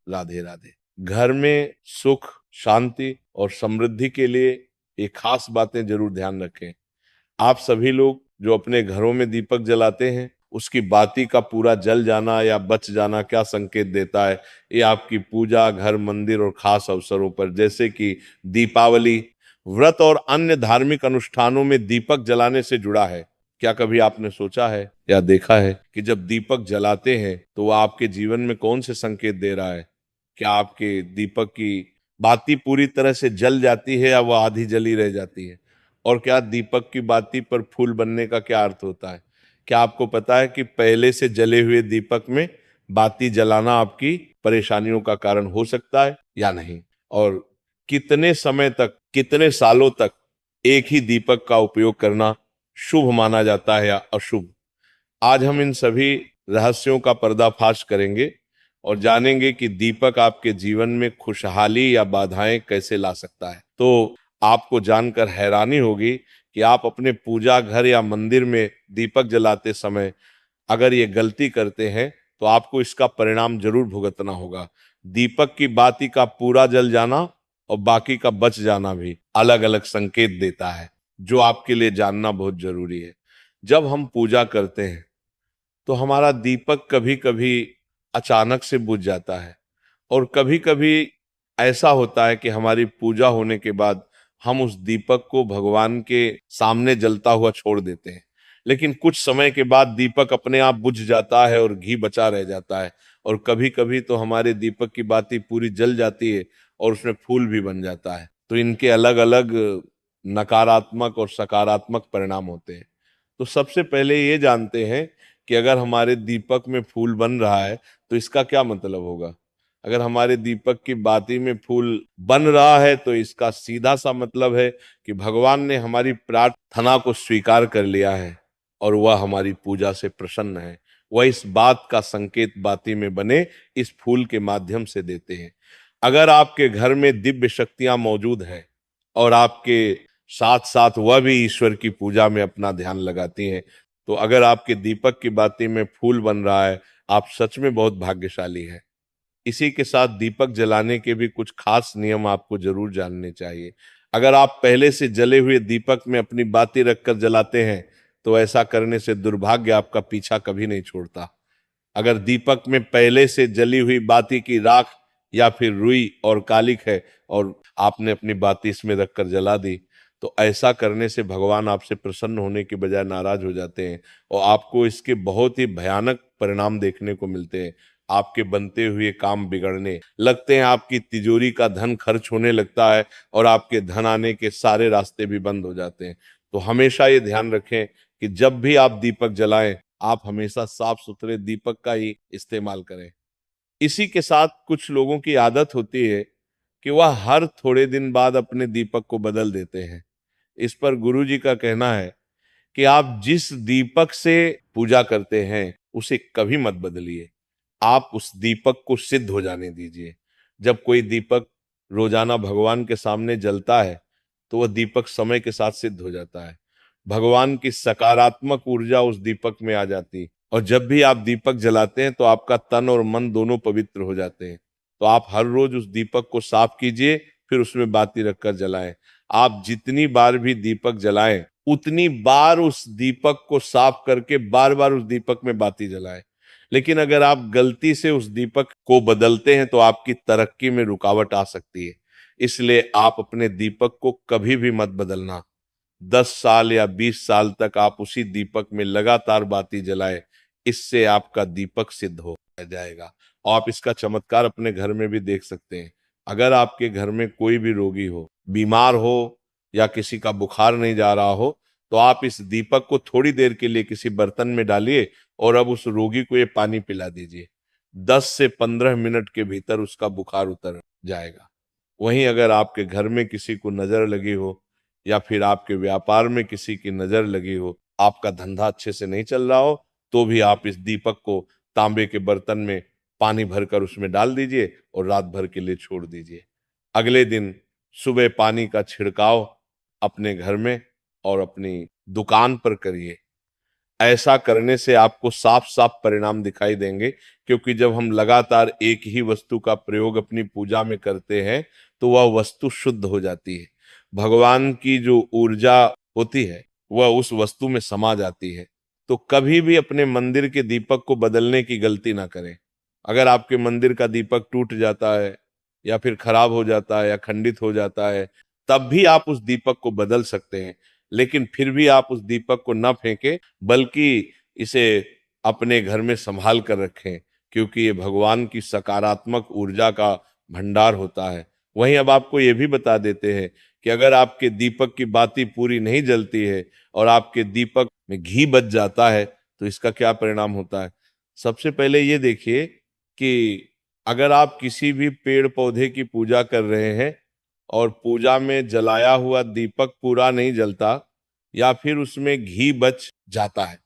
राधे राधे। घर में सुख, शांति और समृद्धि के लिए ये खास बातें जरूर ध्यान रखें। आप सभी लोग जो अपने घरों में दीपक जलाते हैं, उसकी बाती का पूरा जल जाना या बच जाना क्या संकेत देता है? ये आपकी पूजा, घर, मंदिर और खास अवसरों पर जैसे कि दीपावली, व्रत और अन्य धार्मिक अनुष्ठानों में दीपक जलाने से जुड़ा है। क्या कभी आपने सोचा है या देखा है कि जब दीपक जलाते हैं तो वह आपके जीवन में कौन से संकेत दे रहा है? क्या आपके दीपक की बाती पूरी तरह से जल जाती है या वह आधी जली रह जाती है? और क्या दीपक की बाती पर फूल बनने का क्या अर्थ होता है? क्या आपको पता है कि पहले से जले हुए दीपक में बाती जलाना आपकी परेशानियों का कारण हो सकता है या नहीं? और कितने समय तक, कितने सालों तक एक ही दीपक का उपयोग करना शुभ माना जाता है या अशुभ? आज हम इन सभी रहस्यों का पर्दाफाश करेंगे और जानेंगे कि दीपक आपके जीवन में खुशहाली या बाधाएं कैसे ला सकता है। तो आपको जानकर हैरानी होगी कि आप अपने पूजा घर या मंदिर में दीपक जलाते समय अगर ये गलती करते हैं तो आपको इसका परिणाम जरूर भुगतना होगा। दीपक की बाती का पूरा जल जाना और बाकी का बच जाना भी अलग अलग संकेत देता है, जो आपके लिए जानना बहुत जरूरी है। जब हम पूजा करते हैं तो हमारा दीपक कभी कभी अचानक से बुझ जाता है और कभी कभी ऐसा होता है कि हमारी पूजा होने के बाद हम उस दीपक को भगवान के सामने जलता हुआ छोड़ देते हैं। लेकिन कुछ समय के बाद दीपक अपने आप बुझ जाता है और घी बचा रह जाता है। और कभी कभी तो हमारे दीपक की बाती पूरी जल जाती है और उसमें फूल भी बन जाता है। तो इनके अलग अलग नकारात्मक और सकारात्मक परिणाम होते हैं। तो सबसे पहले ये जानते हैं कि अगर हमारे दीपक में फूल बन रहा है तो इसका क्या मतलब होगा। अगर हमारे दीपक की बाती में फूल बन रहा है तो इसका सीधा सा मतलब है कि भगवान ने हमारी प्रार्थना को स्वीकार कर लिया है और वह हमारी पूजा से प्रसन्न है। वह इस बात का संकेत बाती में बने इस फूल के माध्यम से देते हैं। अगर आपके घर में दिव्य शक्तियां मौजूद हैं और आपके साथ साथ वह भी ईश्वर की पूजा में अपना ध्यान लगाती हैं, तो अगर आपके दीपक की बाती में फूल बन रहा है, आप सच में बहुत भाग्यशाली हैं। इसी के साथ दीपक जलाने के भी कुछ खास नियम आपको जरूर जानने चाहिए। अगर आप पहले से जले हुए दीपक में अपनी बाती रखकर जलाते हैं तो ऐसा करने से दुर्भाग्य आपका पीछा कभी नहीं छोड़ता। अगर दीपक में पहले से जली हुई बाती की राख या फिर रुई और कालिक है और आपने अपनी बाती इसमें रखकर जला दी, तो ऐसा करने से भगवान आपसे प्रसन्न होने के बजाय नाराज हो जाते हैं और आपको इसके बहुत ही भयानक परिणाम देखने को मिलते हैं। आपके बनते हुए काम बिगड़ने लगते हैं, आपकी तिजोरी का धन खर्च होने लगता है और आपके धन आने के सारे रास्ते भी बंद हो जाते हैं। तो हमेशा ये ध्यान रखें कि जब भी आप दीपक जलाएं, आप हमेशा साफ सुथरे दीपक का ही इस्तेमाल करें। इसी के साथ कुछ लोगों की आदत होती है कि वह हर थोड़े दिन बाद अपने दीपक को बदल देते हैं। इस पर गुरु जी का कहना है कि आप जिस दीपक से पूजा करते हैं उसे कभी मत बदलिए। आप उस दीपक को सिद्ध हो जाने दीजिए। जब कोई दीपक रोजाना भगवान के सामने जलता है तो वह दीपक समय के साथ सिद्ध हो जाता है। भगवान की सकारात्मक ऊर्जा उस दीपक में आ जाती और जब भी आप दीपक जलाते हैं तो आपका तन और मन दोनों पवित्र हो जाते हैं। तो आप हर रोज उस दीपक को साफ कीजिए, फिर उसमें बाती रखकर जलाएं। आप जितनी बार भी दीपक जलाएं उतनी बार उस दीपक को साफ करके बार बार उस दीपक में बाती जलाएं। लेकिन अगर आप गलती से उस दीपक को बदलते हैं तो आपकी तरक्की में रुकावट आ सकती है। इसलिए आप अपने दीपक को कभी भी मत बदलना। 10 साल या 20 साल तक आप उसी दीपक में लगातार बाती जलाएं। इससे आपका दीपक सिद्ध हो जाएगा। और आप इसका चमत्कार अपने घर में भी देख सकते हैं। अगर आपके घर में कोई भी रोगी हो, बीमार हो या किसी का बुखार नहीं जा रहा हो, तो आप इस दीपक को थोड़ी देर के लिए किसी बर्तन में डालिए और अब उस रोगी को ये पानी पिला दीजिए। 10 से 15 मिनट के भीतर उसका बुखार उतर जाएगा। वहीं अगर आपके घर में किसी को नजर लगी हो या फिर आपके व्यापार में किसी की नजर लगी हो, आपका धंधा अच्छे से नहीं चल रहा हो, तो भी आप इस दीपक को तांबे के बर्तन में पानी भरकर उसमें डाल दीजिए और रात भर के लिए छोड़ दीजिए। अगले दिन सुबह पानी का छिड़काव अपने घर में और अपनी दुकान पर करिए। ऐसा करने से आपको साफ साफ परिणाम दिखाई देंगे, क्योंकि जब हम लगातार एक ही वस्तु का प्रयोग अपनी पूजा में करते हैं तो वह वस्तु शुद्ध हो जाती है। भगवान की जो ऊर्जा होती है वह उस वस्तु में समा जाती है। तो कभी भी अपने मंदिर के दीपक को बदलने की गलती ना करें। अगर आपके मंदिर का दीपक टूट जाता है या फिर खराब हो जाता है या खंडित हो जाता है, तब भी आप उस दीपक को बदल सकते हैं। लेकिन फिर भी आप उस दीपक को न फेंकें, बल्कि इसे अपने घर में संभाल कर रखें, क्योंकि ये भगवान की सकारात्मक ऊर्जा का भंडार होता है। वहीं अब आपको ये भी बता देते हैं कि अगर आपके दीपक की बाती पूरी नहीं जलती है और आपके दीपक में घी बच जाता है तो इसका क्या परिणाम होता है। सबसे पहले ये देखिए कि अगर आप किसी भी पेड़ पौधे की पूजा कर रहे हैं और पूजा में जलाया हुआ दीपक पूरा नहीं जलता या फिर उसमें घी बच जाता है,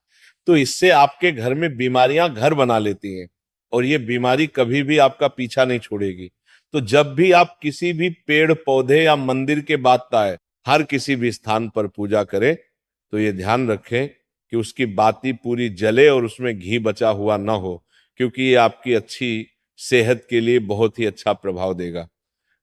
तो इससे आपके घर में बीमारियां घर बना लेती हैं और ये बीमारी कभी भी आपका पीछा नहीं छोड़ेगी। तो जब भी आप किसी भी पेड़ पौधे या मंदिर के बाताए हर किसी भी स्थान पर पूजा करें तो ये ध्यान रखें कि उसकी बाती पूरी जले और उसमें घी बचा हुआ ना हो, क्योंकि ये आपकी अच्छी सेहत के लिए बहुत ही अच्छा प्रभाव देगा।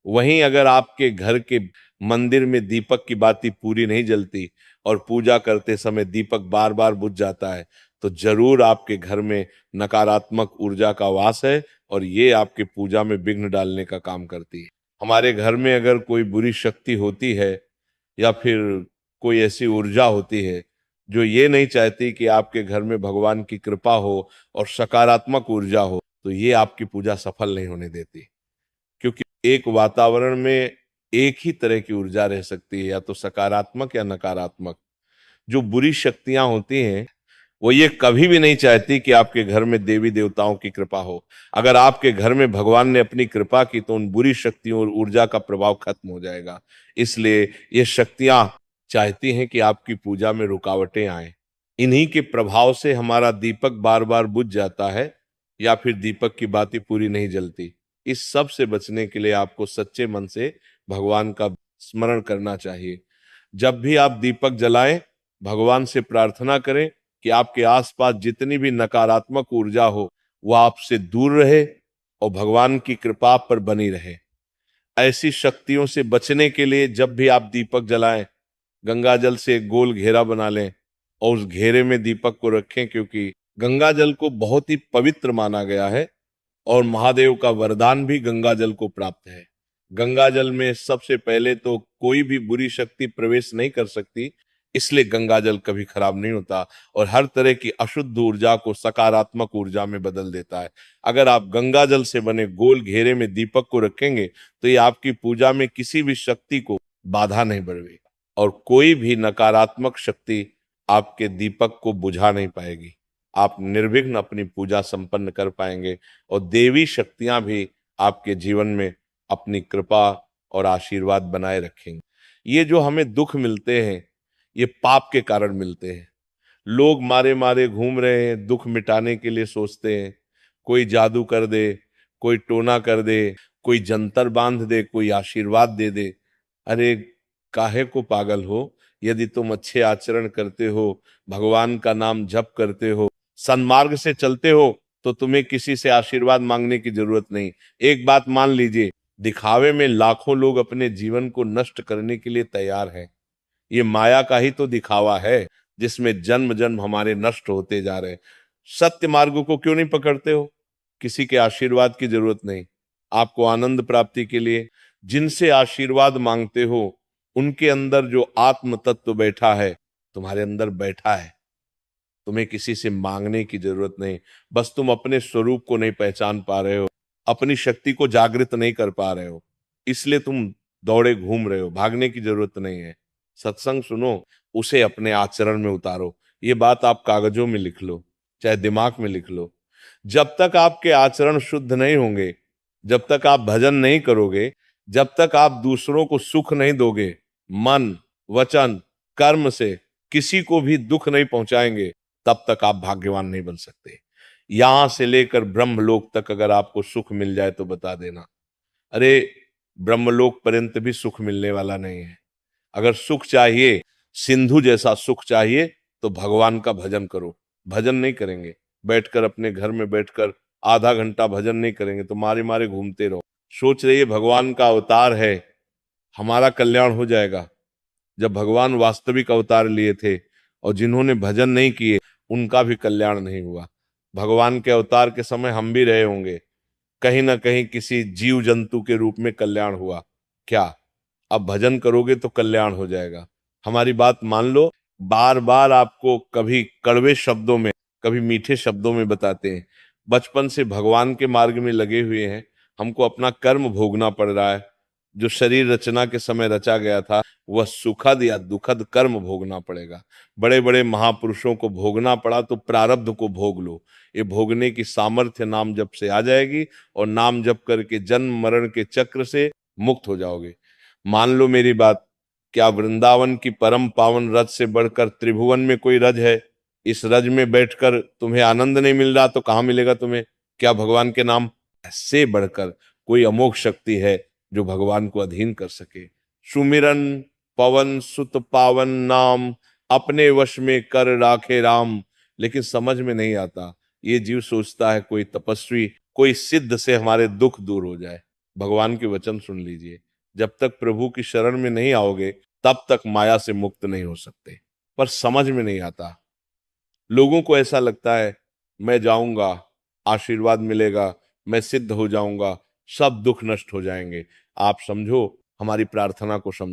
वहीं अगर आपके घर के मंदिर में दीपक की बाती पूरी नहीं जलती और पूजा करते समय दीपक बार बार बुझ जाता है, तो जरूर आपके घर में नकारात्मक ऊर्जा का वास है और ये आपके पूजा में विघ्न डालने का काम करती है। हमारे घर में अगर कोई बुरी शक्ति होती है या फिर कोई ऐसी ऊर्जा होती है जो ये नहीं चाहती कि आपके घर में भगवान की कृपा हो और सकारात्मक ऊर्जा हो, तो ये आपकी पूजा सफल नहीं होने देती। क्योंकि एक वातावरण में एक ही तरह की ऊर्जा रह सकती है, या तो सकारात्मक या नकारात्मक। जो बुरी शक्तियां होती हैं वो ये कभी भी नहीं चाहती कि आपके घर में देवी देवताओं की कृपा हो। अगर आपके घर में भगवान ने अपनी कृपा की तो उन बुरी शक्तियों और ऊर्जा का प्रभाव खत्म हो जाएगा। इसलिए ये शक्तियां चाहती हैं कि आपकी पूजा में रुकावटें आए। इन्हीं के प्रभाव से हमारा दीपक बार बार बुझ जाता है या फिर दीपक की बाती पूरी नहीं जलती। इस सब से बचने के लिए आपको सच्चे मन से भगवान का स्मरण करना चाहिए। जब भी आप दीपक जलाएं, भगवान से प्रार्थना करें कि आपके आसपास जितनी भी नकारात्मक ऊर्जा हो वह आपसे दूर रहे और भगवान की कृपा आप पर बनी रहे। ऐसी शक्तियों से बचने के लिए जब भी आप दीपक जलाएं, गंगा जल से एक गोल घेरा बना लें और उस घेरे में दीपक को रखें, क्योंकि गंगा जल को बहुत ही पवित्र माना गया है और महादेव का वरदान भी गंगा जल को प्राप्त है। गंगा जल में सबसे पहले तो कोई भी बुरी शक्ति प्रवेश नहीं कर सकती, इसलिए गंगा जल कभी खराब नहीं होता और हर तरह की अशुद्ध ऊर्जा को सकारात्मक ऊर्जा में बदल देता है। अगर आप गंगा जल से बने गोल घेरे में दीपक को रखेंगे तो ये आपकी पूजा में किसी भी शक्ति को बाधा नहीं बढ़ेगी और कोई भी नकारात्मक शक्ति आपके दीपक को बुझा नहीं पाएगी। आप निर्विघ्न अपनी पूजा संपन्न कर पाएंगे और देवी शक्तियां भी आपके जीवन में अपनी कृपा और आशीर्वाद बनाए रखेंगे। ये जो हमें दुख मिलते हैं ये पाप के कारण मिलते हैं। लोग मारे मारे घूम रहे हैं, दुख मिटाने के लिए सोचते हैं। कोई जादू कर दे, कोई टोना कर दे, कोई जंतर बांध दे, कोई आशीर्वाद दे दे। अरे काहे को पागल हो? यदि तुम अच्छे आचरण करते हो, भगवान का नाम जप करते हो, सन्मार्ग से चलते हो, तो तुम्हें किसी से आशीर्वाद मांगने की जरूरत नहीं। एक बात मान लीजिए, दिखावे में लाखों लोग अपने जीवन को नष्ट करने के लिए तैयार हैं। ये माया का ही तो दिखावा है जिसमें जन्म जन्म हमारे नष्ट होते जा रहे हैं। सत्य मार्ग को क्यों नहीं पकड़ते हो? किसी के आशीर्वाद की जरूरत नहीं। आपको आनंद प्राप्ति के लिए जिनसे आशीर्वाद मांगते हो उनके अंदर जो आत्म तत्व बैठा है तुम्हारे अंदर बैठा है। तुम्हें किसी से मांगने की जरूरत नहीं। बस तुम अपने स्वरूप को नहीं पहचान पा रहे हो, अपनी शक्ति को जागृत नहीं कर पा रहे हो, इसलिए तुम दौड़े घूम रहे हो। भागने की जरूरत नहीं है। सत्संग सुनो, उसे अपने आचरण में उतारो। ये बात आप कागजों में लिख लो, चाहे दिमाग में लिख लो। जब तक आपके आचरण शुद्ध नहीं होंगे, जब तक आप भजन नहीं करोगे, जब तक आप दूसरों को सुख नहीं दोगे, मन वचन कर्म से किसी को भी दुख नहीं पहुंचाएंगे, तब तक आप भाग्यवान नहीं बन सकते। यहां से लेकर ब्रह्मलोक तक अगर आपको सुख मिल जाए तो बता देना, अरे ब्रह्मलोक पर्यंत भी सुख मिलने वाला नहीं है। अगर सुख चाहिए, सिंधु जैसा सुख चाहिए, तो भगवान का भजन करो। भजन नहीं करेंगे, बैठकर अपने घर में बैठकर आधा घंटा भजन नहीं करेंगे तो मारे मारे घूमते रहो। सोच रही है भगवान का अवतार है, हमारा कल्याण हो जाएगा। जब भगवान वास्तविक अवतार लिए थे और जिन्होंने भजन नहीं किए उनका भी कल्याण नहीं हुआ। भगवान के अवतार के समय हम भी रहे होंगे, कहीं ना कहीं किसी जीव जंतु के रूप में कल्याण हुआ। क्या अब भजन करोगे तो कल्याण हो जाएगा? हमारी बात मान लो। बार बार आपको कभी कड़वे शब्दों में, कभी मीठे शब्दों में बताते हैं। बचपन से भगवान के मार्ग में लगे हुए हैं, हमको अपना कर्म भोगना पड़ रहा है। जो शरीर रचना के समय रचा गया था वह सुखद या दुखद कर्म भोगना पड़ेगा। बड़े बड़े महापुरुषों को भोगना पड़ा तो प्रारब्ध को भोग लो। ये भोगने की सामर्थ्य नाम जप से आ जाएगी और नाम जप करके जन्म मरण के चक्र से मुक्त हो जाओगे। मान लो मेरी बात, क्या वृंदावन की परम पावन रज से बढ़कर त्रिभुवन में कोई रज है? इस रज में बैठकर तुम्हें आनंद नहीं मिल रहा तो कहाँ मिलेगा तुम्हें? क्या भगवान के नाम से बढ़कर कोई अमोघ शक्ति है जो भगवान को अधीन कर सके? सुमिरन पवन सुत पावन नाम, अपने वश में कर राखे राम। लेकिन समझ में नहीं आता। ये जीव सोचता है कोई तपस्वी, कोई सिद्ध से हमारे दुख दूर हो जाए। भगवान के वचन सुन लीजिए, जब तक प्रभु की शरण में नहीं आओगे तब तक माया से मुक्त नहीं हो सकते। पर समझ में नहीं आता। लोगों को ऐसा लगता है मैं जाऊंगा, आशीर्वाद मिलेगा, मैं सिद्ध हो जाऊंगा, सब दुख नष्ट हो जाएंगे। आप समझो, हमारी प्रार्थना को समझो।